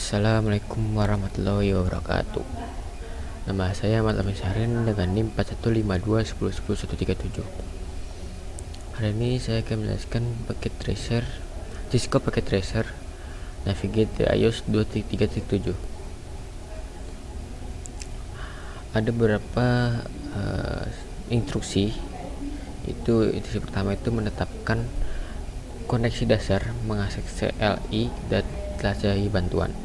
Assalamualaikum warahmatullahi wabarakatuh. Nama saya Ahmad Amin Syahrin dengan NIM 4152101137. Hari ini saya akan menjelaskan paket tracer Cisco paket tracer Navigate the iOS 2.3.7. Ada beberapa instruksi. Instruksi pertama itu menetapkan koneksi dasar, mengakses CLI dan jelajahi bantuan.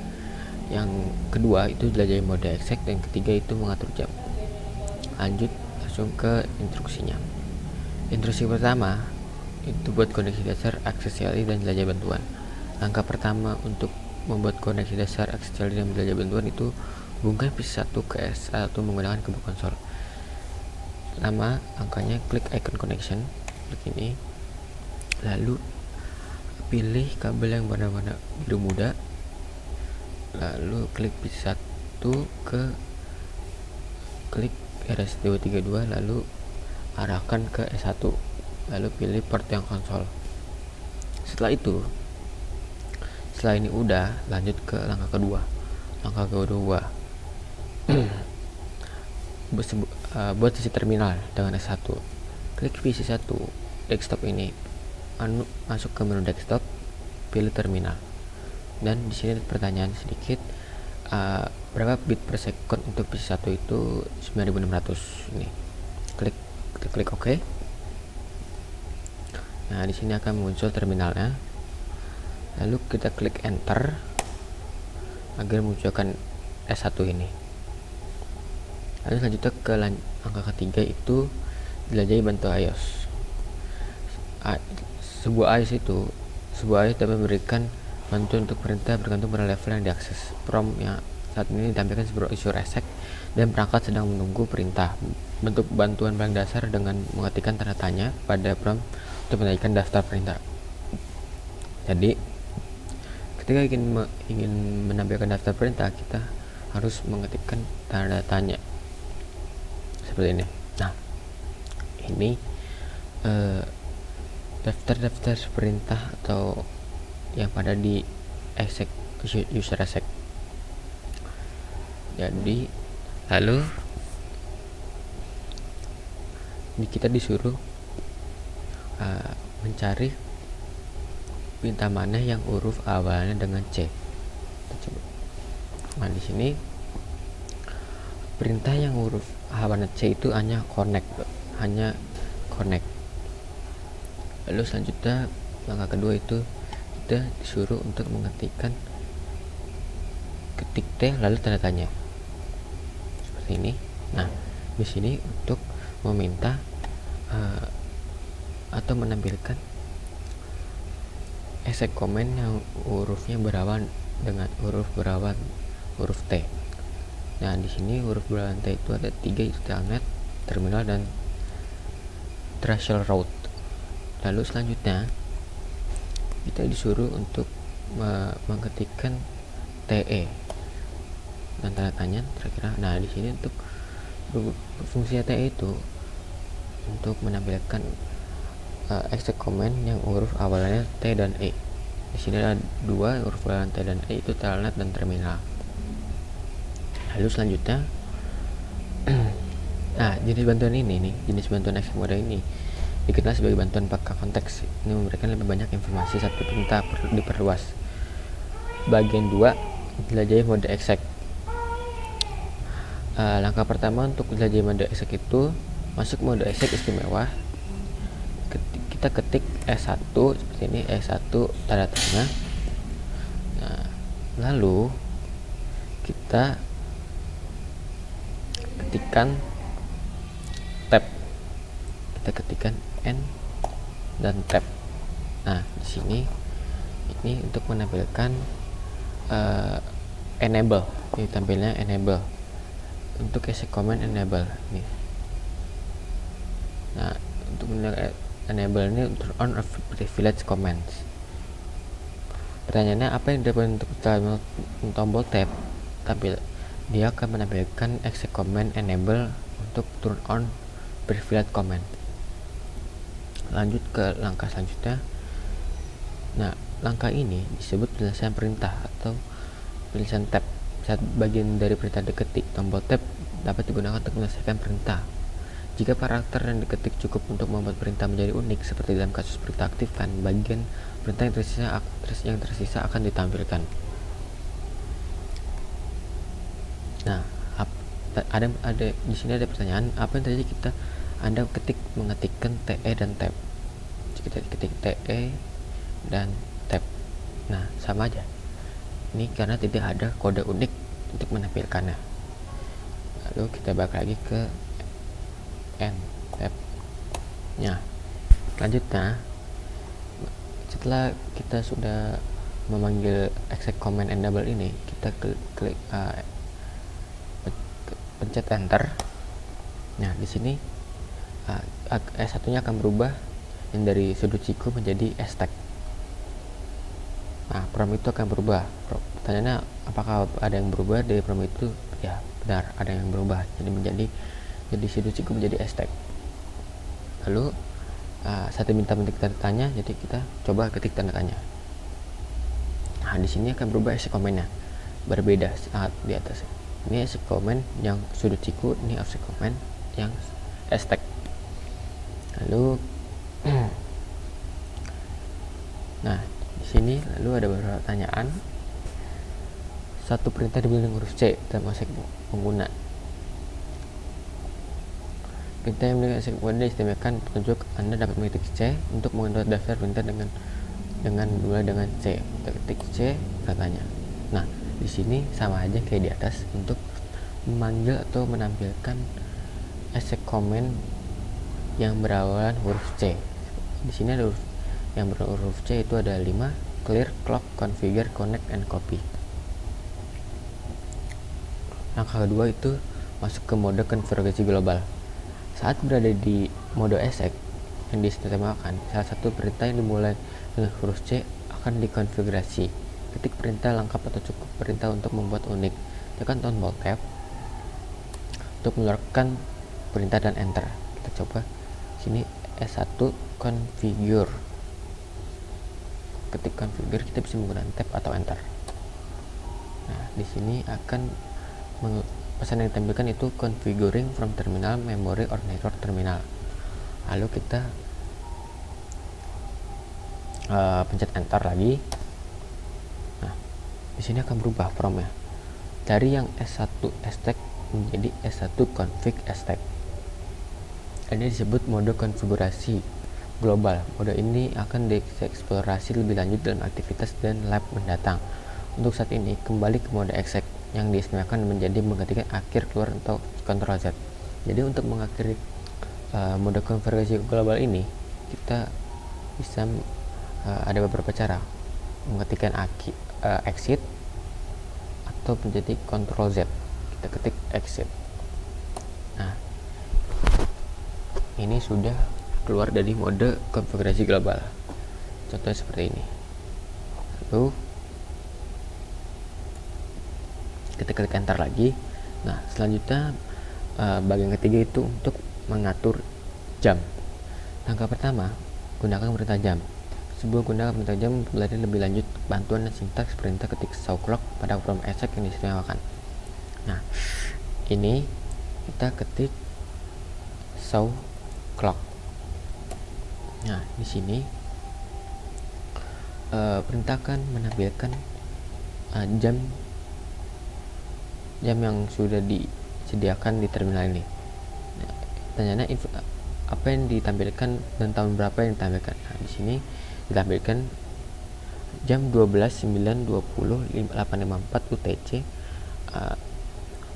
Yang kedua itu jelajahi mode exec, dan ketiga itu mengatur jam. Lanjut langsung ke instruksinya. Instruksi pertama itu buat koneksi dasar, akses CLI dan jelajahi bantuan. Langkah pertama untuk membuat koneksi dasar, akses CLI dan jelajahi bantuan itu hubungkan PC1 ke S1 menggunakan keyboard konsol. Pertama, angkanya klik icon connection, klik ini, lalu pilih kabel yang warna biru muda, lalu klik PC1 ke klik RS232, lalu arahkan ke S1, lalu pilih port yang konsol. Setelah ini udah, lanjut ke langkah kedua. Buat isi terminal dengan S1. Klik PC1 desktop ini, masuk ke menu desktop, pilih terminal, dan di sini ada pertanyaan sedikit, berapa bit per second untuk PC1 itu 9600 ini. Klik OK. Nah, di sini akan muncul terminalnya. Lalu kita klik enter agar munculkan S1 ini. Lalu selanjutnya ke angka ketiga itu jelajahi bantuan iOS. Sebuah iOS dapat memberikan bantuan untuk perintah bergantung pada level yang diakses. Prompt yang saat ini ditampilkan sebuah isu resek dan perangkat sedang menunggu perintah. Bentuk bantuan paling dasar dengan mengetikkan tanda tanya pada prompt untuk menaikkan daftar perintah. Jadi ketika ingin menampilkan daftar perintah, kita harus mengetikkan tanda tanya seperti ini. Nah, ini daftar perintah atau yang pada di exec user exec. Jadi lalu kita disuruh mencari perintah mana yang huruf awalnya dengan C. Nah, di sini perintah yang huruf awalnya C itu hanya connect. Lalu selanjutnya langkah kedua itu kita disuruh untuk mengetikkan ketik T lalu tanda tanya seperti ini. Nah, di sini untuk meminta atau menampilkan exec command yang hurufnya berawal dengan huruf T. Nah, di sini huruf berawan T itu ada 3, itu telnet, terminal, dan threshold route. Lalu selanjutnya kita disuruh untuk mengetikkan TE dan tanda tanya kira-kira. Nah, di sini untuk fungsi TE itu untuk menampilkan exec command yang huruf awalnya T dan E. Di sini ada 2 huruf awalan T dan E, itu telnet dan terminal. Lalu selanjutnya nah, jenis bantuan exec mode ini dikenal sebagai bantuan peka konteks. Ini memberikan lebih banyak informasi saat perintah diperluas. Bagian 2, jelajahi mode exec. Langkah pertama untuk jelajahi mode exec itu masuk mode exec istimewa. Kita ketik S1 seperti ini, S1 tanda tanya. Nah, lalu kita ketikkan tab. Kita ketikkan N dan tab. Nah, di sini ini untuk menampilkan enable. Ini tampilnya enable. Untuk exec command enable nih. Nah, untuk enable ini turn on privilege commands. Pertanyaannya, apa yang dapat untuk tombol tab? Dia akan menampilkan exec command enable untuk turn on privilege command. Lanjut ke langkah selanjutnya. Nah, langkah ini disebut penyelesaian perintah atau tulisan tab. Saat bagian dari perintah diketik, tombol tab dapat digunakan untuk menyelesaikan perintah. Jika karakter yang diketik cukup untuk membuat perintah menjadi unik, seperti dalam kasus perintah aktifkan, bagian perintah yang tersisa akan ditampilkan. Nah, ada di sini ada pertanyaan, apa yang terjadi kita Anda mengetikkan TE dan tab. Jika kita ketik TE dan tab, nah sama aja. Ini karena tidak ada kode unik untuk menampilkannya. Lalu kita balik lagi ke end tab. Nah, selanjutnya setelah kita sudah memanggil exec command enable ini, kita klik pencet enter. Nah, di sini S1-nya akan berubah yang dari sudut siku menjadi stack. Nah, prom itu akan berubah. Pertanyaannya, apakah ada yang berubah dari prom itu? Ya, benar, ada yang berubah. Jadi sudut siku menjadi stack. Lalu saat diminta mengetik tanda tanya, jadi kita coba ketik tanda tanya. Nah, di sini akan berubah exec command-nya. Berbeda saat di atas. Ini exec command yang sudut siku, ini exec command yang stack. Lalu nah, di sini lalu ada beberapa pertanyaan. Satu perintah dimulai dengan huruf C dalam exec pengguna. Perintah yang memiliki exec mode diistimewakan petunjuk Anda dapat mengetik C untuk mengenal daftar perintah dengan dimulai dengan C. Kita ketik C katanya. Nah, di sini sama aja kayak di atas untuk memanggil atau menampilkan exec command yang berawalan huruf C. Di sini ada yang berhuruf C itu ada 5: clear, clock, configure, connect, and copy. Langkah kedua itu masuk ke mode konfigurasi global. Saat berada di mode exec yang diistimewakan, salah satu perintah yang dimulai dengan huruf C akan dikonfigurasi. Ketik perintah lengkap atau cukup perintah untuk membuat unik. Tekan tombol tab untuk mengeluarkan perintah dan enter. Kita coba sini S1 configure. Ketik configure, kita bisa menggunakan tab atau enter. Nah, di sini akan pesan yang ditampilkan itu configuring from terminal, memory, or network terminal. Lalu kita pencet enter lagi. Nah, di sini akan berubah promnya dari yang S1 stack menjadi S1 config stack. Ini disebut mode konfigurasi global. Mode ini akan dieksplorasi lebih lanjut dalam aktivitas dan lab mendatang. Untuk saat ini, kembali ke mode exec yang diistimewakan menjadi menggantikan akhir keluar atau Ctrl Z. Jadi untuk mengakhiri mode konfigurasi global ini, kita bisa ada beberapa cara mengetikkan exit atau menjadi Ctrl Z. Kita ketik exit. Nah, ini sudah keluar dari mode konfigurasi global. Contohnya seperti ini. Lalu kita klik enter lagi. Nah, selanjutnya bagian ketiga itu untuk mengatur jam. Langkah pertama, gunakan perintah jam. Sebelum gunakan perintah jam, pelajari lebih lanjut bantuan dan sintaks perintah ketik show clock pada program exec yang diistimewakan. Nah, ini kita ketik show clock. Nah, di sini perintah akan menampilkan jam yang sudah disediakan di terminal ini. Nah, pertanyaannya apa yang ditampilkan dan tahun berapa yang ditampilkan. Nah, di sini ditampilkan jam 12.9.20.854 UTC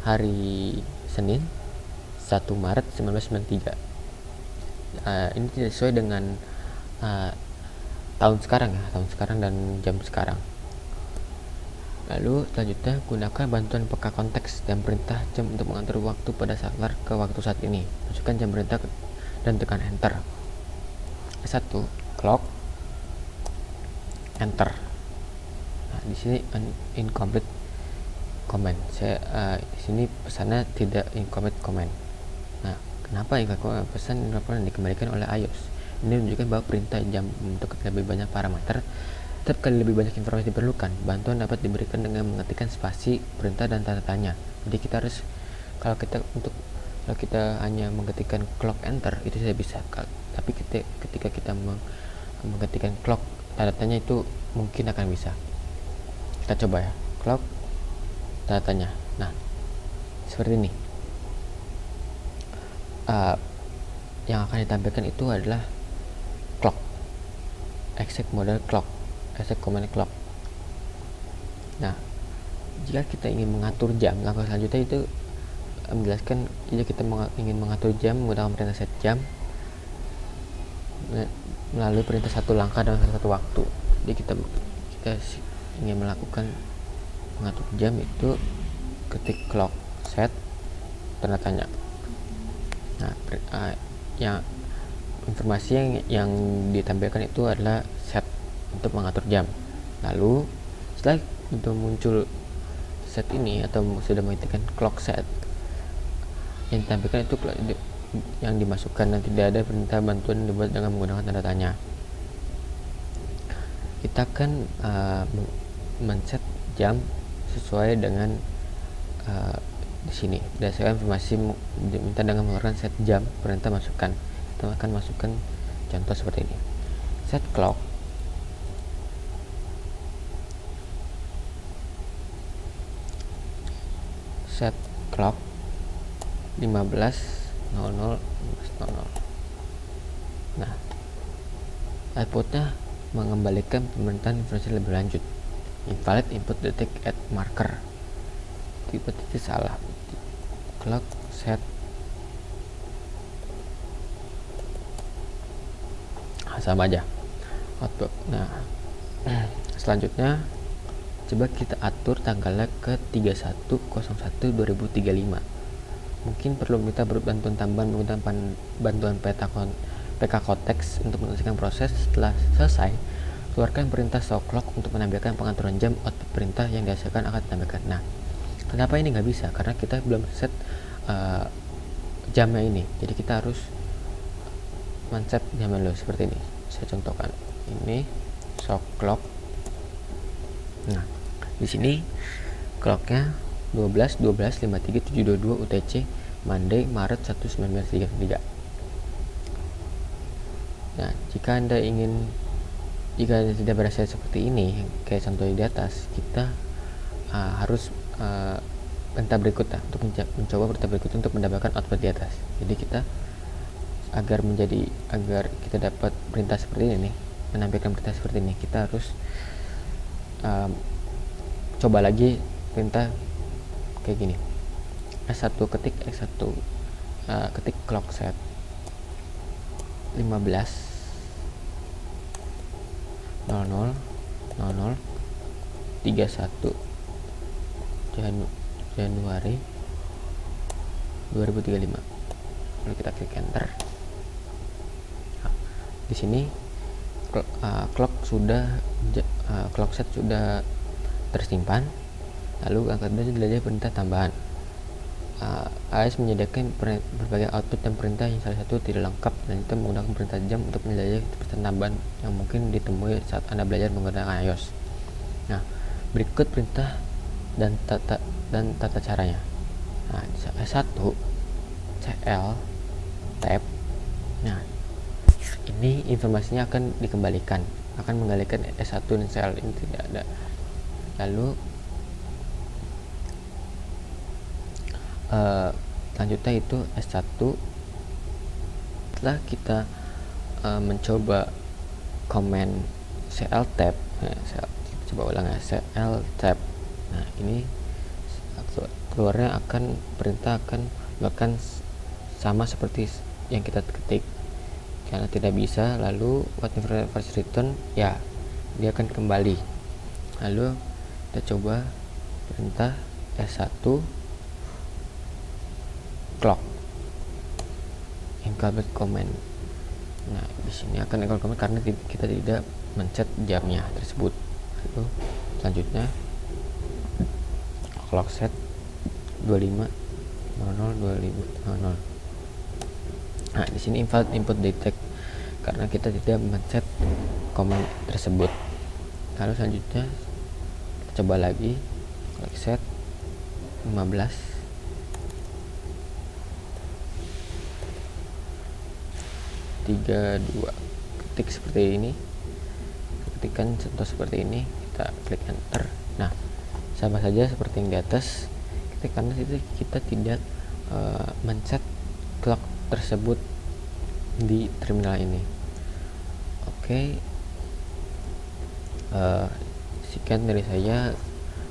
hari Senin 1 Maret 1993. Ini tidak sesuai dengan tahun sekarang dan jam sekarang. Lalu selanjutnya gunakan bantuan peka konteks dan perintah jam untuk mengatur waktu pada saat ke waktu saat ini. Masukkan jam perintah dan tekan enter. S1 clock enter. Nah, di sini incomplete command. Di sini pesannya tidak incomplete command. Nah, kenapa incomplete pesan dikembalikan oleh iOS? Ini menunjukkan bahwa perintah jam untuk lebih banyak parameter Setiap kali lebih banyak informasi diperlukan, bantuan dapat diberikan dengan mengetikkan spasi, perintah, dan tanda tanya. Jadi kita harus, kalau kita hanya mengetikkan clock enter itu tidak bisa. Tapi ketika kita mengetikkan clock tanda tanya itu mungkin akan bisa. Kita coba ya, clock tanda tanya. Nah, seperti ini. Yang akan ditampilkan itu adalah clock, exec model clock, exec command clock. Nah, jika kita ingin mengatur jam, langkah selanjutnya itu menjelaskan jika kita ingin mengatur jam menggunakan perintah set jam melalui perintah satu langkah dalam satu waktu. Jadi kita ingin melakukan mengatur jam itu ketik clock set tanda tanya. Nah, yang informasi yang ditampilkan itu adalah set untuk mengatur jam. Lalu setelah itu muncul set ini atau sudah mengetikkan clock set, yang ditampilkan itu yang dimasukkan dan tidak ada perintah bantuan dibuat dengan menggunakan tanda tanya. Kita akan men-set jam sesuai dengan di sini berdasarkan informasi diminta dengan menggunakan set jam perintah masukkan. Kita akan masukkan contoh seperti ini, set clock set clock 15.00. Nah, outputnya mengembalikan pemerintahan informasi lebih lanjut. Invalid input detect at marker. Tipe-tipe salah. Clock set sama aja output. Nah, selanjutnya coba kita atur tanggalnya ke 31/01/2035. Mungkin perlu kita berbantuan tambahan menggunakan bantuan PK konteks untuk menyelesaikan proses. Setelah selesai, keluarkan perintah show clock untuk menampilkan pengaturan jam. Output perintah yang dihasilkan akan ditampilkan. Nah, kenapa ini nggak bisa? Karena kita belum set jamnya ini. Jadi kita harus men-set jamnya dulu seperti ini. Saya contohkan. Ini show clock. Nah, di sini clocknya 12.12.53.722 UTC Monday Maret 1933. Nah, jika Anda tidak berhasil seperti ini kayak contoh di atas, kita harus perintah berikutnya untuk mencoba perintah berikutnya untuk mendapatkan output di atas. Jadi kita agar kita dapat perintah seperti ini, menampilkan perintah seperti ini, kita harus coba lagi perintah kayak gini. S1 ketik X1 ketik clock set 15.00.31 Januari 2035. Lalu kita klik enter. Nah, di sini clock set sudah tersimpan. Lalu angkat belajar perintah tambahan. AS menyediakan berbagai output dan perintah yang salah satu tidak lengkap, dan itu menggunakan perintah jam untuk menjelajahi perintah tambahan yang mungkin ditemui saat Anda belajar menggunakan iOS. Nah, berikut perintah dan tata caranya. Nah, S1 CL tab. Nah, ini informasinya akan dikembalikan, akan menggalikan S1 dan CL ini tidak ada. Lalu selanjutnya itu S1. Setelah kita mencoba command CL tab, kita coba ulang ya, CL tab. Nah, ini keluarnya perintah akan bahkan sama seperti yang kita ketik. Karena tidak bisa, lalu whatever return, ya dia akan kembali. Lalu kita coba perintah S1 clock include command. Nah, di sini akan include command karena kita tidak men-set jamnya tersebut. Lalu selanjutnya clock set 25.00.25.00. Nah, di sini invalid input detect karena kita tidak men-set command tersebut. Lalu selanjutnya kita coba lagi, klik set 15, ketik seperti ini, ketikkan contoh seperti ini, kita klik enter. Nah, sama saja seperti yang di atas, karena kita tidak mencet clock tersebut di terminal ini. Oke, sekian dari saya.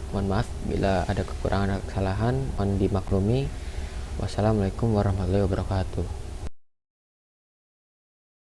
Mohon maaf bila ada kekurangan atau kesalahan, mohon dimaklumi. Wassalamualaikum warahmatullahi wabarakatuh.